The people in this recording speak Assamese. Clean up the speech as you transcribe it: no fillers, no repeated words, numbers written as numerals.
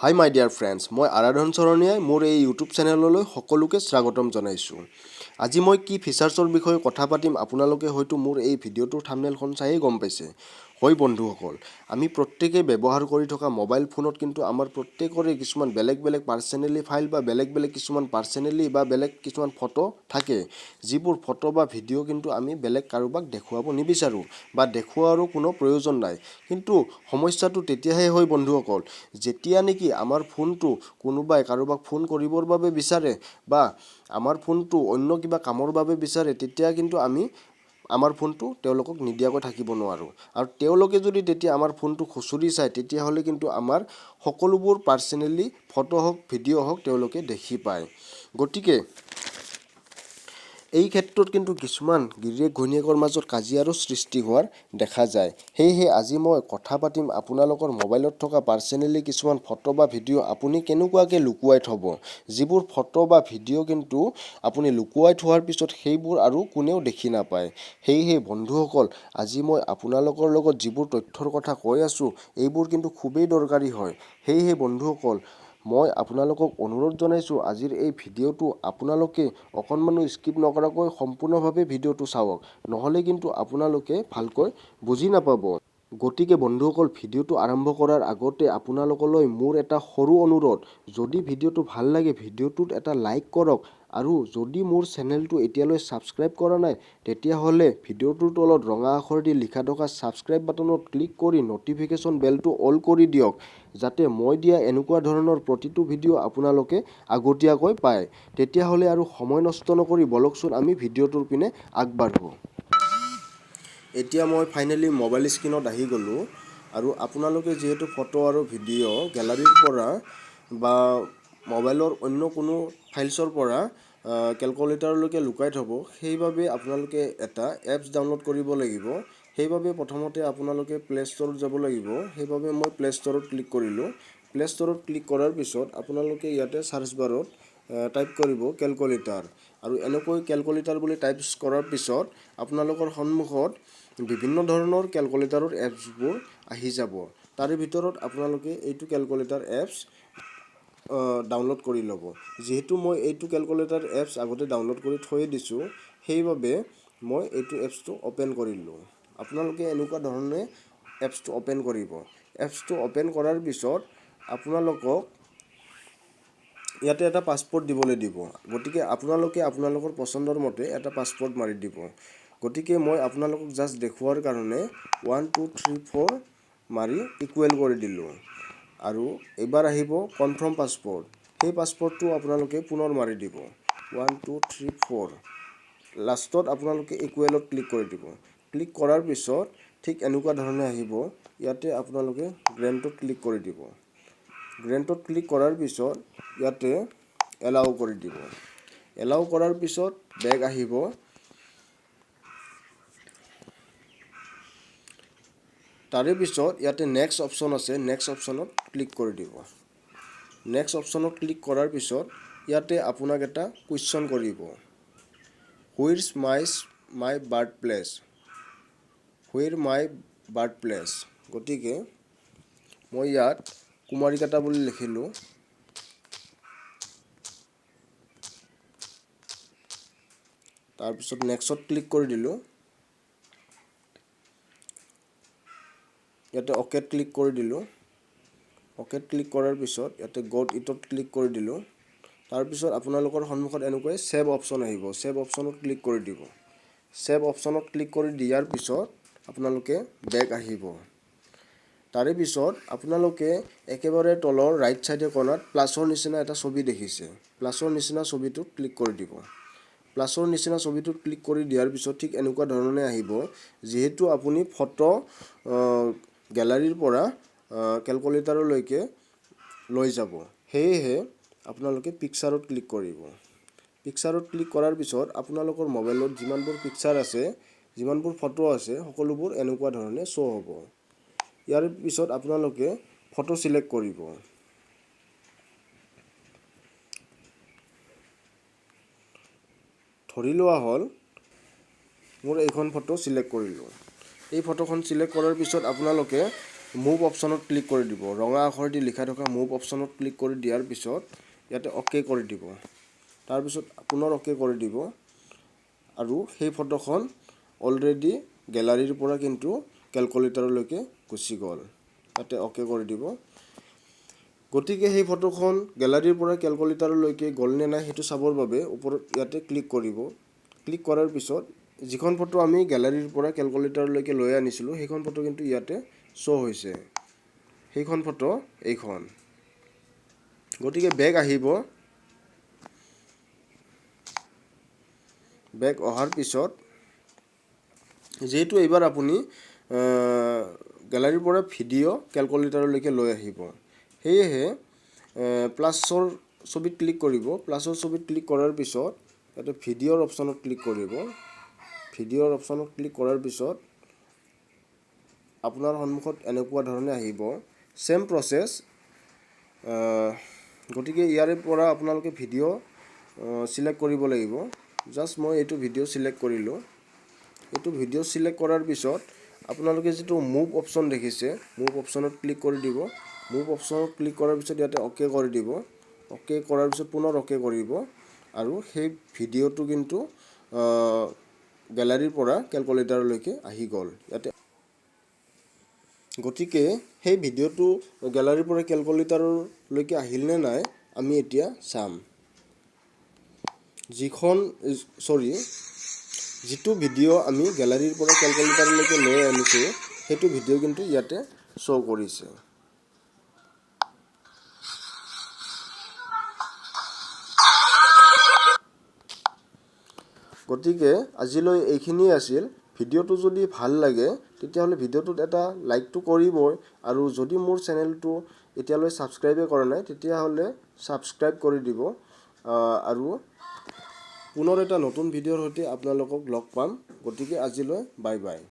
Hi my dear friends, মই Aradhan চৰণীয়াই মোৰ এই YouTube চেনেললৈ সকলোকে স্বাগতম জনাইছো। আজি মই কি ফিচাৰ্ছৰ বিষয়ে কথা পাতিম আপোনালোকে হয়তো মোৰ এই ভিডিঅ'টোৰ থাম্বনেইলখন চাইয়ে গম পাইছে। হয় বন্ধুসকল, আমি প্ৰত্যেককে ব্যৱহাৰ কৰি থকা মোবাইল ফোনত কিন্তু আমাৰ প্ৰত্যেকৰে কিছুমান বেলেগ পাৰ্সোনালি ফাইল বা বেলেগ কিছুমান পাৰ্সোনালি বা বেলেগ কিছুমান ফটো থাকে। যিবোৰ ফটো বা ভিডিঅ' কিন্তু আমি বেলেগ কাৰোবাক দেখুৱাব নিবিচাৰো বা দেখুৱাৰো কোনো প্ৰয়োজন নাই। কিন্তু সমস্যাটো তেতিয়াহে হয় বন্ধুসকল, যেতিয়া নেকি আমাৰ ফোনটো কোনোবাই কাৰোবাক ফোন কৰিবৰ বাবে বিচাৰে বা আমাৰ ফোনটো অন্য কিবা কামৰ বাবে বিচাৰে, তেতিয়া কিন্তু আমি আমাৰ ফোনটো তেওঁলোকক নিদিয়াকৈ থাকিব নোৱাৰো। আৰু তেওঁলোকে যদি তেতিয়া আমাৰ ফোনটো খুচুৰি চায়, তেতিয়াহ'লে কিন্তু আমাৰ সকলোবোৰ পাৰ্সোনালি ফটো হওক ভিডিঅ' হওক তেওঁলোকে দেখি পায়। গতিকে এই ক্ষেত্ৰত কিন্তু কিছুমান গিৰিয়েক ঘৈণীয়েকৰ মাজত কাজিয়াৰো সৃষ্টি হোৱাৰ দেখা যায়। সেয়েহে আজি মই কথা পাতিম আপোনালোকৰ মোবাইলত থকা পাৰ্সোনালি কিছুমান ফটো বা ভিডিঅ' আপুনি কেনেকুৱাকৈ লুকুৱাই থ'ব। যিবোৰ ফটো বা ভিডিঅ' কিন্তু আপুনি লুকুৱাই থোৱাৰ পিছত সেইবোৰ আৰু কোনেও দেখি নাপায়। সেয়েহে বন্ধুসকল, আজি মই আপোনালোকৰ লগত যিবোৰ তথ্যৰ কথা কৈ আছো, এইবোৰ কিন্তু খুবেই দৰকাৰী হয়। সেয়েহে বন্ধুসকল, মই আপোনালোকক অনুৰোধ জনাইছো আজিৰ এই ভিডিঅ'টো আপোনালোকে অকণমানো স্কিপ নকৰাকৈ সম্পূৰ্ণভাৱে ভিডিঅ'টো চাওক, নহ'লে কিন্তু আপোনালোকে ভালকৈ বুজি নাপাব। গতিকে বন্ধুসকল, ভিডিঅ'টো আৰম্ভ কৰাৰ আগতে আপোনালোকলৈ মোৰ এটা সৰু অনুৰোধ, যদি ভিডিঅ'টো ভাল লাগে ভিডিঅ'টোত এটা লাইক কৰক, আৰু যদি মোৰ চেনেলটো এতিয়ালৈ ছাবস্ক্ৰাইব কৰা নাই তেতিয়াহ'লে ভিডিঅ'টোৰ তলত ৰঙা আখৰেদি লিখা থকা ছাবস্ক্ৰাইব বাটনত ক্লিক কৰি নটিফিকেশ্যন বেলটো অল কৰি দিয়ক, যাতে মই দিয়া এনেকুৱা ধৰণৰ প্ৰতিটো ভিডিঅ' আপোনালোকে আগতীয়াকৈ পায়। তেতিয়াহ'লে আৰু সময় নষ্ট নকৰি বলকচোন আমি ভিডিঅ'টোৰ পিনে আগবাঢ়ো। এতিয়া মই ফাইনেলি মোবাইল স্ক্ৰীনত আহি গ'লোঁ, আৰু আপোনালোকে যিহেতু ফটো আৰু ভিডিঅ' গেলাৰীৰ পৰা বা মোবাইলৰ অন্য কোনো ফাইলছৰ পৰা কেলকুলেটৰলৈকে লুকাই থ'ব, সেইবাবে আপোনালোকে এটা এপছ ডাউনলোড কৰিব লাগিব। সেইবাবে প্ৰথমতে আপোনালোকে প্লে ষ্টৰত যাব লাগিব। সেইবাবে মই প্লে ষ্টৰত ক্লিক কৰিলোঁ। প্লে ষ্টৰত ক্লিক কৰাৰ পিছত আপোনালোকে ইয়াতে চাৰ্চ বাৰত টাইপ কৰিব কেলকুলেটাৰ, আৰু এনেকৈ কেলকুলেটাৰ বুলি টাইপ কৰাৰ পিছত আপোনালোকৰ সন্মুখত বিভিন্ন ধৰণৰ কেলকুলেটাৰৰ এপছবোৰ আহি যাব। তাৰে ভিতৰত আপোনালোকে এইটো কেলকুলেটাৰ এপছ ডাউনলোড কৰি ল'ব। যিহেতু মই এইটো কেলকুলেটাৰ এপছ আগতে ডাউনলোড কৰি থৈ দিছোঁ, সেইবাবে মই এইটো এপছটো অ'পেন কৰিলোঁ। আপোনালোকে এনেকুৱা ধৰণে এপছটো অ'পেন কৰিব। এপছটো অ'পেন কৰাৰ পিছত আপোনালোকক ইয়াতে এটা পাছপৰ্ট দিবলৈ দিব। গতিকে আপোনালোকে আপোনালোকৰ পচন্দৰ মতে এটা পাছপৰ্ট মাৰি দিব। গতিকে মই আপোনালোকক জাষ্ট দেখুৱাৰ কাৰণে 1 2 3 4 মাৰি ইকুৱেল কৰি দিলোঁ। আৰু এইবাৰ আহিব কনফাৰ্ম পাছপৰ্ট। সেই পাছপৰ্টটো আপোনালোকে পুনৰ মাৰি দিব 1 2 3 4। লাষ্টত আপোনালোকে ইকুৱেলত ক্লিক কৰি দিব। ক্লিক কৰাৰ পিছত ঠিক এনেকুৱা ধৰণে আহিব। ইয়াতে আপোনালোকে গ্ৰেণ্টত ক্লিক কৰি দিব। গ্ৰেণ্টত ক্লিক কৰাৰ পিছত ইয়াতে এলাউ কৰি দিব। এলাউ কৰাৰ পিছত বেক আহিব। তাৰে পিছত ইয়াতে নেক্সট অপশ্যন আছে, নেক্সট অপশ্যনত ক্লিক কৰি দিব। নেক্সট অপশ্যনত ক্লিক কৰাৰ পিছত ইয়াতে আপোনাক এটা কুৱেশ্যন কৰিব, হুইৰ মাই বাৰ্থ প্লেচ, হুইৰ মাই বাৰ্থ প্লেচ। গতিকে মই ইয়াত কুমাৰিকাটা বুলি লিখিলোঁ। তাৰপিছত নেক্সটত ক্লিক কৰি দিলোঁ। ইয়াতে অ'কেত ক্লিক কৰি দিলোঁ। অ'কেত ক্লিক কৰাৰ পিছত ইয়াতে গট ইটত ক্লিক কৰি দিলোঁ। তাৰপিছত আপোনালোকৰ সন্মুখত এনেকৈ ছেভ অপশ্যন আহিব। ছেভ অপশ্যনত ক্লিক কৰি দিব। ছেভ অপশ্যনত ক্লিক কৰি দিয়াৰ পিছত আপোনালোকে বেক আহিব। তাৰে পিছত আপোনালোকে একেবাৰে তলৰ ৰাইট চাইডে কৰ্ণাত প্লাছৰ নিচিনা এটা ছবি দেখিছে। প্লাছৰ নিচিনা ছবিটোত ক্লিক কৰি দিব। প্লাছৰ নিচিনা ছবিটোত ক্লিক কৰি দিয়াৰ পিছত ঠিক এনেকুৱা ধৰণে আহিব। যিহেতু আপুনি ফটো গেলাৰীৰ পৰা কেলকুলেটাৰলৈকে লৈ যাব, সেয়েহে আপোনালোকে পিকচাৰত ক্লিক কৰিব। পিকচাৰত ক্লিক কৰাৰ পিছত আপোনালোকৰ মোবাইলত যিমানবোৰ পিকচাৰ আছে, যিমানবোৰ ফটো আছে, সকলোবোৰ এনেকুৱা ধৰণে শ্ব' হ'ব। ইয়াৰ পিছত আপোনালোকে ফটো চিলেক্ট কৰিব। ধৰি লোৱা হ'ল মোৰ এইখন ফটো চিলেক্ট কৰিলোঁ। এই ফটোখন চিলেক্ট কৰাৰ পিছত আপোনালোকে মুভ অপশ্যনত ক্লিক কৰি দিব। ৰঙা আখৰেদি লিখা থকা মুভ অপশ্যনত ক্লিক কৰি দিয়াৰ পিছত ইয়াতে অ'কে কৰি দিব। তাৰপিছত পুনৰ অ'কে কৰি দিব আৰু সেই ফটোখন অলৰেডি গেলাৰীৰ পৰা কিন্তু কেলকুলেটৰলৈকে গুচি গ'ল। ইয়াতে অ'কে কৰি দিব। গতিকে সেই ফটোখন গেলাৰীৰ পৰা কেলকুলেটৰলৈকে গ'ল নে নাই সেইটো চাবৰ বাবে ওপৰত ইয়াতে ক্লিক কৰিব। ক্লিক কৰাৰ পিছত যিখন ফটো আমি গেলাৰীৰ পৰা কেলকুলেটৰলৈকে লৈ আনিছিলোঁ সেইখন ফটো কিন্তু ইয়াতে শ্ব' হৈছে। সেইখন ফটো এইখন। গতিকে বেক আহিব। বেক অহাৰ পিছত যিহেতু এইবাৰ আপুনি গেলাৰীৰ পৰা ভিডিঅ' কেলকুলেটৰলৈকে লৈ আহিব, সেয়েহে প্লাছৰ ছবিত ক্লিক কৰিব। প্লাছৰ ছবিত ক্লিক কৰাৰ পিছত ইয়াতে ভিডিঅ'ৰ অপশ্যনত ক্লিক কৰিব। ভিডিঅ'ৰ অপশ্যনত ক্লিক কৰাৰ পিছত আপোনাৰ সন্মুখত এনেকুৱা ধৰণে আহিব। চেম প্ৰচেছ। গতিকে ইয়াৰে পৰা আপোনালোকে ভিডিঅ' চিলেক্ট কৰিব লাগিব। জাষ্ট মই এইটো ভিডিঅ' চিলেক্ট কৰিলোঁ। এইটো ভিডিঅ' চিলেক্ট কৰাৰ পিছত আপোনালোকে যিটো মুভ অপশ্যন দেখিছে, মুভ অপশ্যনত ক্লিক কৰি দিব। মুভ অপশ্যনত ক্লিক কৰাৰ পিছত ইয়াতে অ'কে কৰি দিব। অ'কে কৰাৰ পিছত পুনৰ অ'কে কৰিব আৰু সেই ভিডিঅ'টো কিন্তু গেলাৰীৰ পৰা কেলকুলেটৰলৈকে আহি গ'ল। ইয়াতে গতিকে সেই ভিডিঅ'টো গেলাৰীৰ পৰা কেলকুলেটৰলৈকে আহিল নে নাই আমি এতিয়া চাম। যিটো ভিডিঅ' আমি গেলাৰীৰ পৰা কেলকুলেটৰলৈকে লৈ আনিছোঁ সেইটো ভিডিঅ' কিন্তু ইয়াতে শ্ব' কৰিছে। গতিকে আজিলৈ এইখিনিয়ে আছিল। ভিডিঅ'টো যদি ভাল লাগে তেতিয়াহ'লে ভিডিঅ'টোত এটা লাইকটো কৰিবই আৰু যদি মোৰ চেনেলটো এতিয়ালৈ ছাবস্ক্ৰাইবে কৰা নাই তেতিয়াহ'লে ছাবস্ক্ৰাইব কৰি দিব আৰু পুনৰ এটা নতুন ভিডিঅ'ৰ সৈতে আপোনালোকক লগ পাম। গতিকে আজিলৈ বাই বাই।